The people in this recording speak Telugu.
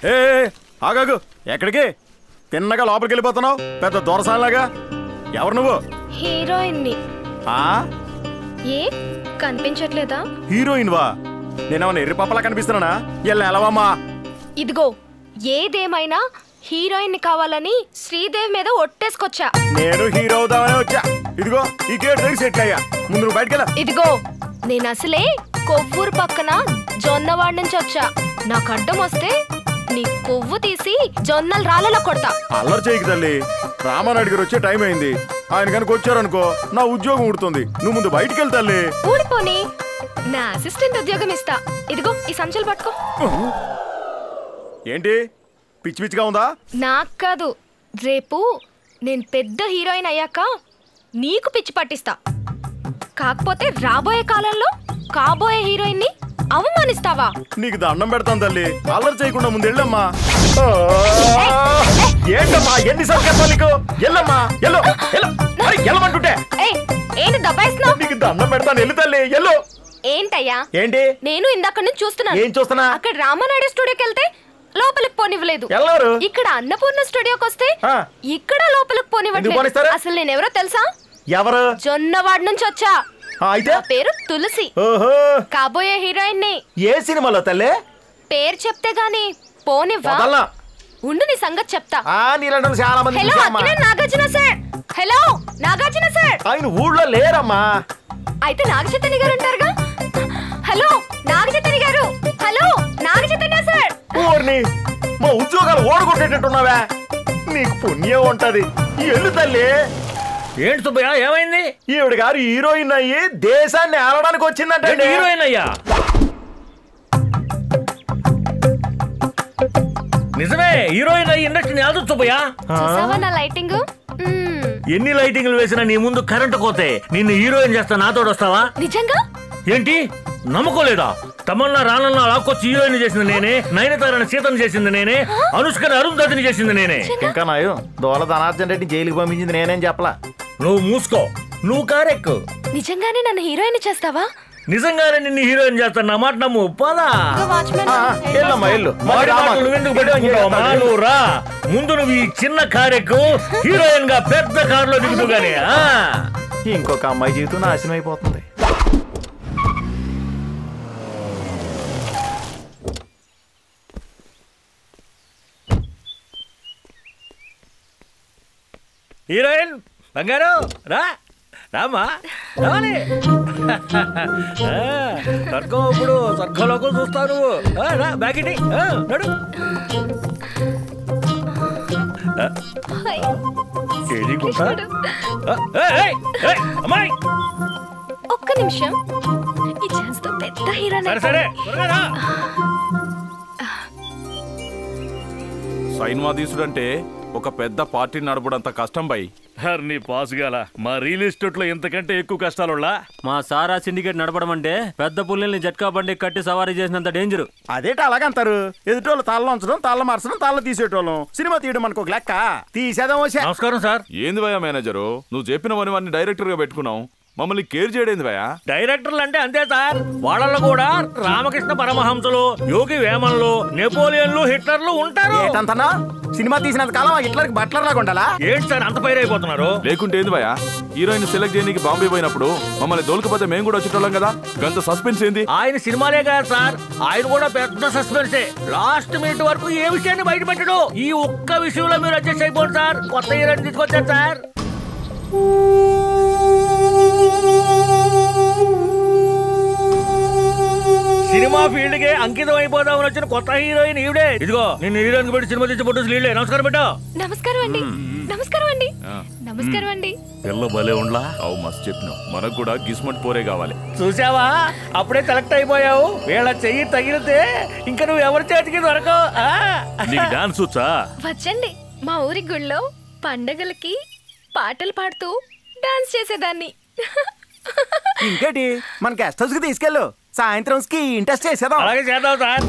ఏ ఆగాగు, ఎక్కడికి? తిన్నగా లోపలికి వెళ్ళిపోతున్నావు పెద్ద దొరసాలాగా. ఎవరు నువ్వు? హీరోయిన్ని. ఏ కనిపించట్లేదా? హీరోయిన్ వా? నేనేమన్నా ఎర్రి పప్పలా కనిపిస్తున్నానా? ఎల్లవమ్మా. ఇదిగో ఏదేమైనా హీరోయిన్ కావాలని శ్రీదేవి మీద ఒట్టేసుకొచ్చా. నేను హీరో అవుదామనే వచ్చా. ఇదిగో ఈ గేట్ దగ్గర సెట్ అయ్యా. ముందు నువ్వు బయటకెళ్ళా. ఇదిగో నేను అసలే కొవ్వూరు పక్కన జొన్నవాడి నుంచి వచ్చా. నాకు అడ్డం వస్తే నీ కొవ్వు తీసి జొన్నలు రాళ్ళలో కొడతా. అల్లరి చేయకు తల్లి. రామానాయుడు గారు వచ్చే టైం అయింది. ఆయన కనుక వచ్చారనుకో నా ఉద్యోగం ఊడుతుంది. నువ్వు ముందు బయటికి వెళ్తాలి. ఊడిపోని నా అసిస్టెంట్ ఉద్యోగం ఇస్తా. ఇదిగో ఈ సంచులు పట్టుకో. ఏంటి పిచ్చి పిచ్చిగా ఉందా? నాకు కాదు, రేపు నేను పెద్ద హీరోయిన్ అయ్యాక నీకు పిచ్చి పట్టిస్తా. కాకపోతే రాబోయే కాలంలో కాబోయే హీరోయిన్ ని అవమానిస్తావా? నీకు దండం పెడతాను తల్లి. అల్లరి చేయకుండా ముందు వెళ్ళమ్మా. ఏంటమ్మా ఎన్నిసార్లు చెప్పాలి నీకు? ఎల్లమ్మా ఎల్లమంటుంటే ఏంటి దబాయిస్తున్నావు? నీకు దండం పెడతాను. వెళ్ళు తల్లి ఎల్లు. ఏంటయ్యా? ఏంటి? నేను ఇందాక నుంచి చూస్తున్నాను. ఏం చూస్తున్నా? అక్కడ రామానాయుడు స్టూడియోకి వెళ్తే లోపలికి పోనివ్వలేదు. ఇక్కడ అన్నపూర్ణ స్టూడియోకి వస్తే ఇక్కడ లోపలికి పోనివ్వట్లేదు. అసలు నేను ఎవరో తెలుసా? ఎవరు? జొన్నవాడి నుంచి వచ్చా. పేరు తులసి. కాబోయే హీరోయిన్ ని. ఏ సినిమాలో తల్లి? పేరు చెప్తే గాని పోనివ్వా. ఉండు నీ సంగతి చెప్తా. Hello Akkineni Nagarjuna sir. Hello Nagarjuna sir. ఆయన ఊళ్ళో లేరమ్మా. అయితే నాగచైతన్య గారు ఉంటారుగా. హలో నాగచైతన్య గారు. Hello Naga Chaitanya sir. ఊర్ని మా ఉద్యోగాలు ఓడగొట్టేటట్టున్నావా? నీకు పుణ్యం ఉంటది. ఎల్లు తల్లి. ఏంటి సుబ్బయ్య ఏమైంది? ఈవిడ గారు హీరోయిన్ అయ్యి దేశాన్ని ఆడడానికి వచ్చిందంటే. హీరోయిన్ అయ్యా? నిజమే, హీరోయిన్ అయ్యి ఇండస్ట్రీని ఆదు సుబ్బయ్య. నా లైటింగ్. ఎన్ని లైటింగ్లు వేసినా నీ ముందు కరెంటు కోతే నిన్ను హీరోయిన్ చేస్తా నాతోడు వస్తావా? నిజంగా? ఏంటి నమ్మకోలేదా? తమన్నా రానన్నా లాక్కొచ్చి హీరోయిన్ చేసింది నేనే, నయనతారని సీతను చేసింది నేనే, అనుష్కని అరుంధతిని చేసింది నేనే. ఇంకా నాయో దోల ధనార్జన్ రెడ్డి జైలుకి పంపించింది నేనేం చెప్పలా. నువ్వు మూసుకో, నువ్వు కారెక్కు. నిజంగానే నన్ను హీరోయిన్ చేస్తావా? నిజంగానే నిన్ను హీరోయిన్ చేస్తాను, నా మాట నమ్ము. పదా నువ్వు రా. ముందు నువ్వు ఈ చిన్న కారెక్కు, హీరోయిన్ గా పెద్ద కారులో దిగుతూ గానీ. ఇంకొక అమ్మాయి జీవితం నాశనం అయిపోతుంది. హీరోయిన్ బంగారు రా, రామా రావాలి. స్వర్గం ఇప్పుడు స్వర్గంలోకి చూస్తాను. రా బ్యాకెట్ నడు. అమ్మాయి ఒక్క నిమిషం. ఈ ఛాన్స్ తో పెద్ద హీరోయిన్. సరే సైన్మా తీసుడంటే ఒక పెద్ద పార్టీ నడపడంత కష్టం బై. నీ పాస్ గాల మా రియల్ ఎస్టేట్ లో ఎంతకంటే ఎక్కువ కష్టాలులా. మా సారా సిండికేట్ నడపడం అంటే పెద్ద పుల్లల్ని జట్కా బండి కట్టి సవారీ చేసినంత డేంజర్. అదేట అలాగంటారు. ఎదుటోళ్ళు తాళ్ళ ఉంచడం, తాళ్ళ మార్చడం, తాళ్ళ తీసేటోళ్ళం. సినిమా తీయడం మనకు ఒక లెక్క. తీసేదాం. నమస్కారం సార్. ఏంది భయ మేనేజరు, నువ్వు చెప్పినవన్నీ డైరెక్టర్ గా పెట్టుకున్నావు, మమ్మల్ని కేర్ చేయడేంది భయ? డైరెక్టర్లు అంటే అంతే సార్. వాళ్ళలో కూడా రామకృష్ణ పరమహంసలు, యోగి వేమన్లు, నెపోలియన్లు, హిట్లర్లు ఉంటారు. సినిమా తీసినంత కాలం హిట్లర్ బట్లర్ లాగా ఉండాలా? ఏంటి సార్ అంత పైరైపోతున్నారు? లేకుంటే ఏంది భయ, హీరోయిన్ సెలెక్ట్ చేయడానికి బాంబే పోయినప్పుడు మమ్మల్ని దోలుకపోతే మేము కూడా వచ్చేటోళ్ళం కదా. గంత సస్పెన్స్ ఏంది? ఆయన సినిమాలే కదా సార్, ఆయన కూడా పెద్ద సస్పెన్సే. లాస్ట్ మినిట్ వరకు ఏ విషయాన్ని బయట పెట్టడు. ఈ ఒక్క విషయంలో మీరు అడ్జస్ట్ అయిపోండి సార్. కొత్త హీరోయిన్ తీసుకొచ్చారు సార్. సినిమా ఫీల్డ్ కి అంకితం అయిపోదామని వచ్చిన కొత్త హీరోయిన్ ఈవిడే. ఇదిగో నిన్ను హీరోయిన్ పెట్టి సినిమా తెచ్చి ఫోటోస్ లీడ్లే. నమస్కారం పెట్టా. నమస్కారం అండి. నమస్కారం అండి. నమస్కారం అండి. పిల్ల భలే ఉండలా. అవు మస్తు చెప్పినావు. మనకు కూడా గిస్మట్ పోరే కావాలి. చూసావా, అప్పుడే సెలెక్ట్ అయిపోయావు. వీళ్ళ చెయ్యి తగిలితే ఇంకా నువ్వు ఎవరి చేతికి దొరకవు. నీకు డాన్స్ వచ్చా? వచ్చండి. మా ఊరి గుళ్ళో పండగలకి పాటలు పాడుతూ డాన్స్ చేసేదాన్ని. ఇంకేటి మన గెస్ట్ హౌస్ కి తీసుకెళ్ళు. సాయంత్రం స్కీ ఇంట్రెస్ట్ చేసేదాం. అలాగే చేద్దాం సార్.